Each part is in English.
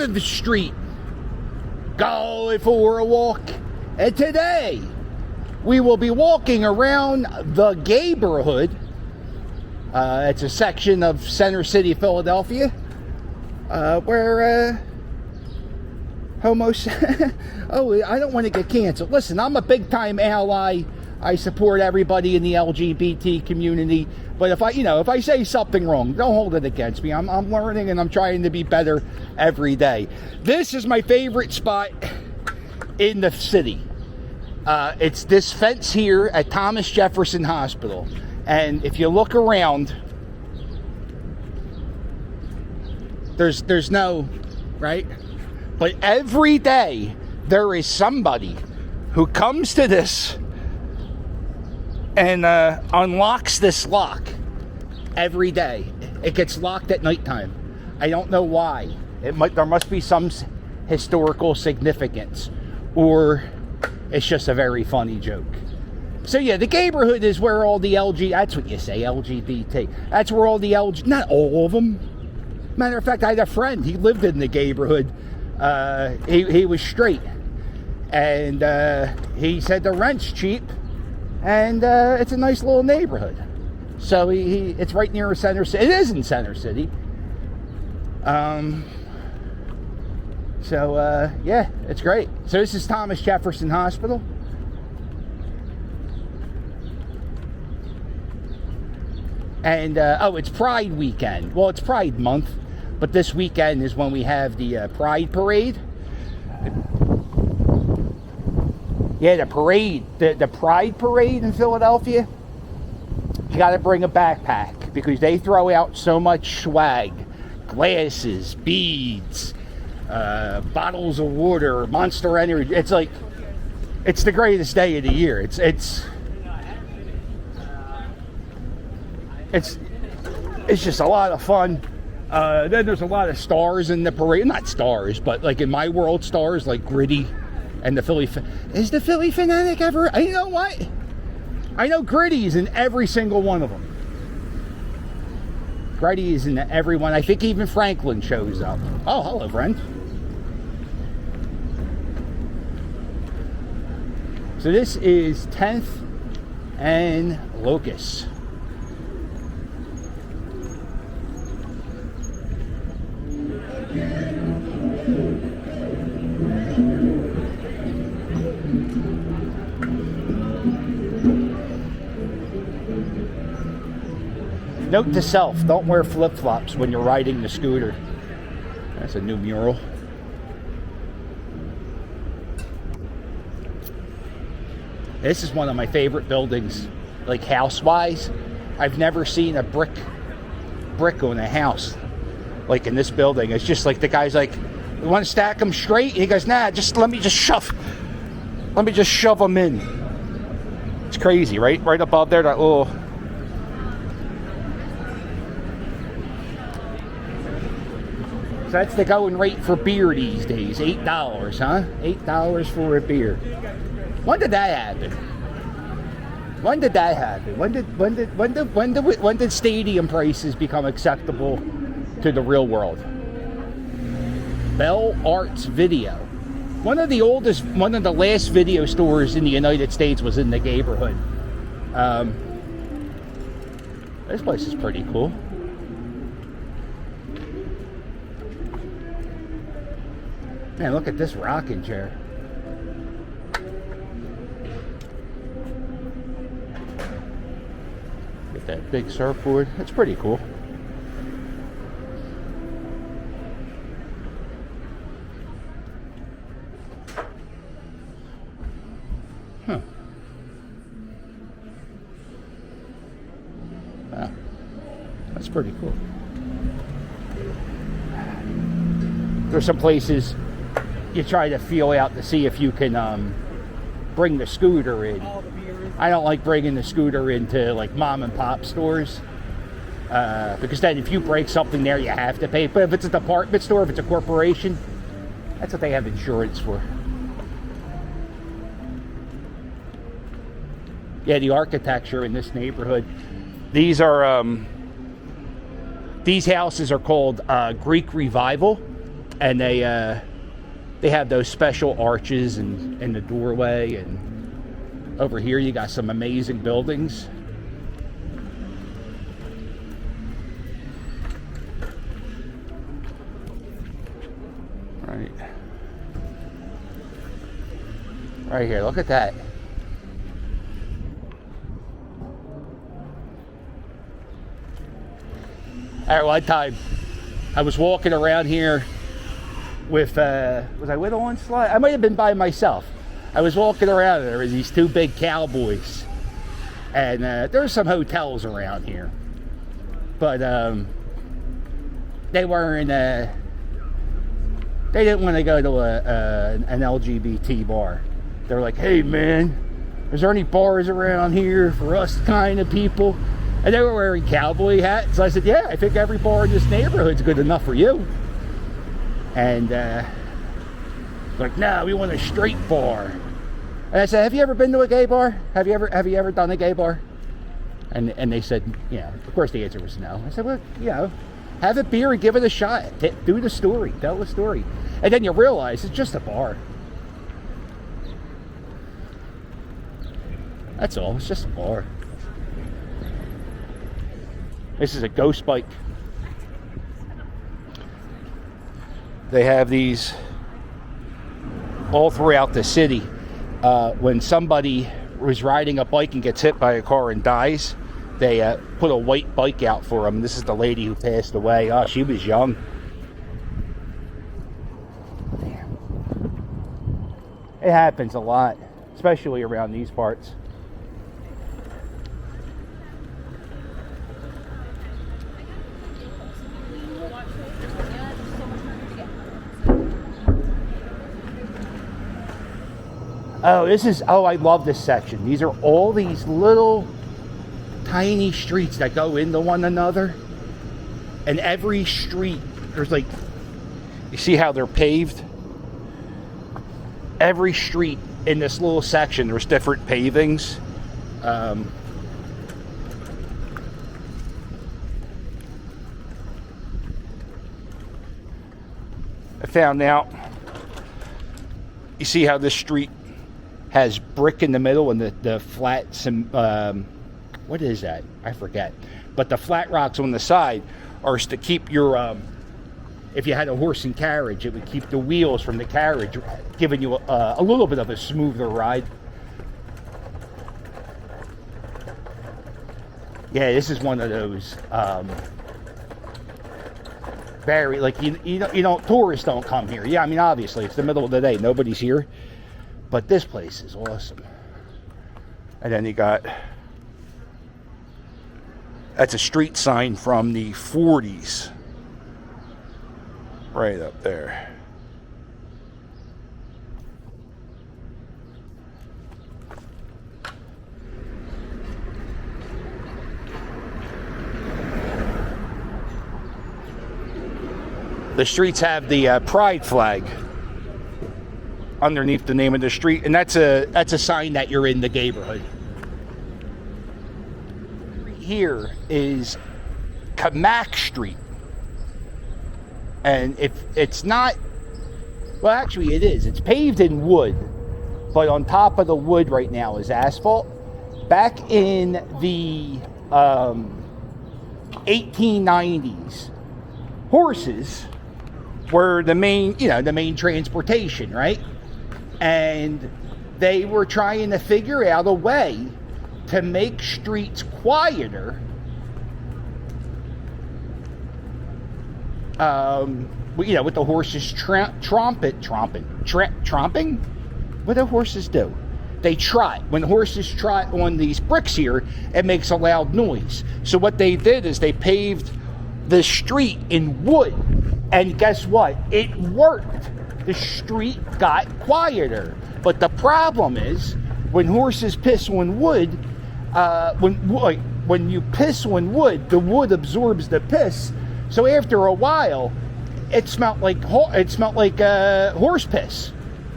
out of the street, going for a walk. And today, we will be walking around the Gayborhood. It's a section of Center City, Philadelphia, where oh, I don't want to get canceled. Listen, I'm a big-time ally. I support everybody in the LGBT community. But if I say something wrong, don't hold it against me. I'm learning and I'm trying to be better every day. This is my favorite spot in the city. It's this fence here at Thomas Jefferson Hospital. And if you look around, there's no, right? But every day there is somebody who comes to this and unlocks this lock every day. It gets locked at nighttime. I don't know why. There must be some historical significance, or it's just a very funny joke. So yeah, the Gayborhood is where all the that's what you say, LGBT. That's where all the not all of them. Matter of fact, I had a friend, he lived in the Gayborhood. He was straight. And he said the rent's cheap. And it's a nice little neighborhood. So it's right near Center City. It is in Center City. Yeah, it's great. So this is Thomas Jefferson Hospital. And, it's Pride weekend. Well, it's Pride month, but this weekend is when we have the Pride Parade. Yeah, the parade, the Pride Parade in Philadelphia. You got to bring a backpack because they throw out so much swag. Glasses, beads, bottles of water, Monster Energy. It's like, it's the greatest day of the year. It's just a lot of fun. Then there's a lot of stars in the parade. Not stars, but like in my world, stars like Gritty and the Philly. Is the Philly Fanatic ever? You know what? I know Gritty's in every single one of them. Gritty is in every one. I think even Franklin shows up. Oh, hello, friend. So this is 10th and Locust. Note to self, don't wear flip-flops when you're riding the scooter. That's a new mural. This is one of my favorite buildings, like house-wise. I've never seen a brick on a house like in this building. It's just like the guy's like, "You want to stack them straight?" And he goes, "Nah, let me just shove them in." It's crazy, right? Right above there, that little. So that's the going rate for beer these days. $8, huh? $8 for a beer. When did that happen? When did stadium prices become acceptable to the real world? Bell Arts Video. One of the last video stores in the United States was in the Gayborhood. This place is pretty cool. Man, look at this rocking chair. Get that big surfboard. That's pretty cool. Huh. Wow. That's pretty cool. There's some places you try to feel out to see if you can bring the scooter in. I don't like bringing the scooter into like mom and pop stores because then if you break something there, you have to pay. But if it's a department store, if it's a corporation, that's what they have insurance for. Yeah, the architecture in this neighborhood. These are these houses are called Greek Revival. And they have those special arches in the doorway, and over here you got some amazing buildings. Right here, look at that. At one time, I was walking around here with, was I with Onslaught? I might have been by myself. I was walking around and there was these two big cowboys. And there's some hotels around here. But they weren't, they didn't want to go to an LGBT bar. They're like, hey man, is there any bars around here for us kind of people? And they were wearing cowboy hats. So I said, yeah, I think every bar in this neighborhood's good enough for you. And like, no, we want a straight bar. And I said, have you ever been to a gay bar? Have you ever done a gay bar? And they said, yeah. Of course the answer was no. I said, well, you know, have a beer and give it a shot. Do the story. Tell the story. And then you realize it's just a bar. That's all. It's just a bar. This is a ghost bike. They have these all throughout the city. When somebody was riding a bike and gets hit by a car and dies, they put a white bike out for them. This is the lady who passed away. Oh, she was young. It happens a lot, especially around these parts. Oh, I love this section. These are all these little tiny streets that go into one another. And every street, there's like, you see how they're paved? Every street in this little section, there's different pavings. I found out, you see how this street has brick in the middle and the flat, what is that? I forget. But the flat rocks on the side are to keep your, if you had a horse and carriage, it would keep the wheels from the carriage, giving you a little bit of a smoother ride. Yeah, this is one of those, very, like, you don't, tourists don't come here. Yeah, I mean, obviously, it's the middle of the day. Nobody's here. But this place is awesome. And then you got, that's a street sign from the 40s. Right up there. The streets have the pride flag underneath the name of the street, and that's a sign that you're in the neighborhood. Here is Kamak Street, and if it's not, well, actually it is. It's paved in wood, but on top of the wood right now is asphalt. Back in the 1890s, horses were the main, the main transportation, right? And they were trying to figure out a way to make streets quieter, with the horses tromping. What do horses do? They trot. When horses trot on these bricks here, it makes a loud noise. So what they did is they paved the street in wood, and guess what? It worked. The street got quieter. But the problem is, when horses piss on wood, when you piss on wood, the wood absorbs the piss. So after a while, it smelled like horse piss.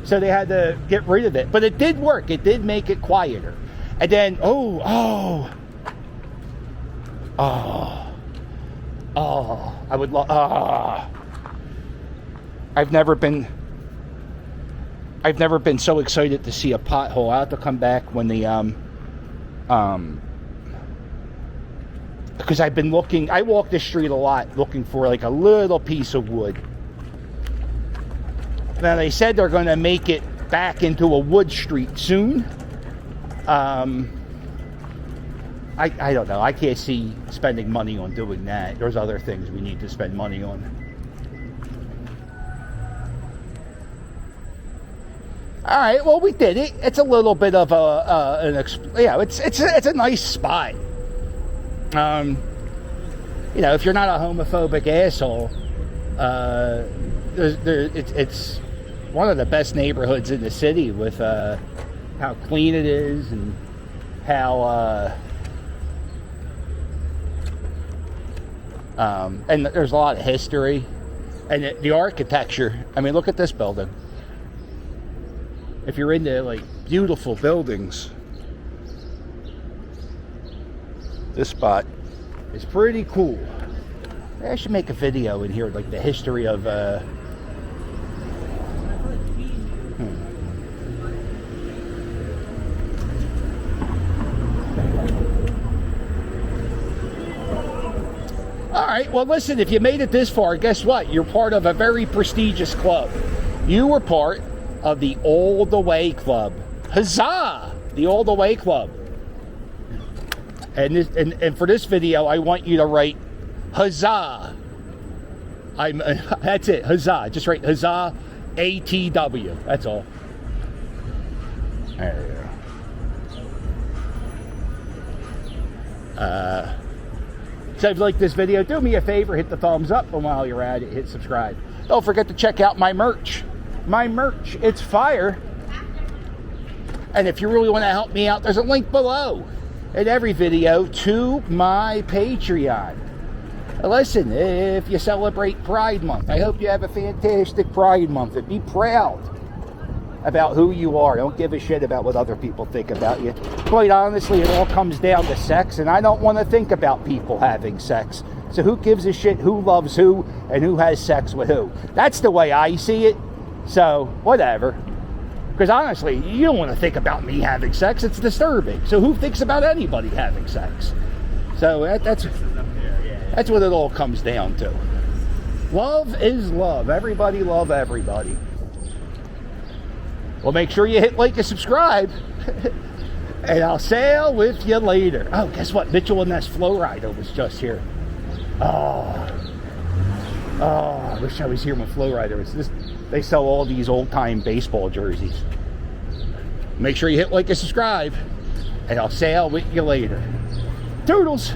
So they had to get rid of it. But it did work. It did make it quieter. And then, I would love. I've never been so excited to see a pothole. I'll have to come back when the because I've been looking. I walk this street a lot looking for like a little piece of wood. Now they said they're going to make it back into a wood street soon. I don't know. I can't see spending money on doing that. There's other things we need to spend money on. All right, well, we did it. It's a little bit of it's a nice spot. You know, if you're not a homophobic asshole, it's one of the best neighborhoods in the city with how clean it is and how and there's a lot of history and the architecture. I mean, look at this building. If you're into like beautiful buildings, this spot is pretty cool. I should make a video in here, like the history of Alright, well listen, if you made it this far, guess what? You're part of a very prestigious club. You were part of the All the Way Club. Huzzah! The All the Way Club. And for this video, I want you to write huzzah. That's it, huzzah. Just write huzzah, ATW. That's all. There you go. So if you like this video, do me a favor, hit the thumbs up, and while you're at it, hit subscribe. Don't forget to check out my merch. My merch, it's fire. And if you really want to help me out, there's a link below in every video to my Patreon. Listen, if you celebrate Pride Month, I hope you have a fantastic Pride Month and be proud about who you are. Don't give a shit about what other people think about you. Quite honestly, it all comes down to sex, and I don't want to think about people having sex. So who gives a shit who loves who and who has sex with who? That's the way I see it. So, whatever. Because honestly, you don't want to think about me having sex. It's disturbing. So who thinks about anybody having sex? So that's what it all comes down to. Love is love. Everybody love everybody. Well, make sure you hit like and subscribe. And I'll sail with you later. Oh, guess what? Mitchell and Ness Flowrider was just here. Oh, I wish I was here when Flowrider was this. They sell all these old-time baseball jerseys. Make sure you hit like and subscribe. And I'll sail with you later. Toodles!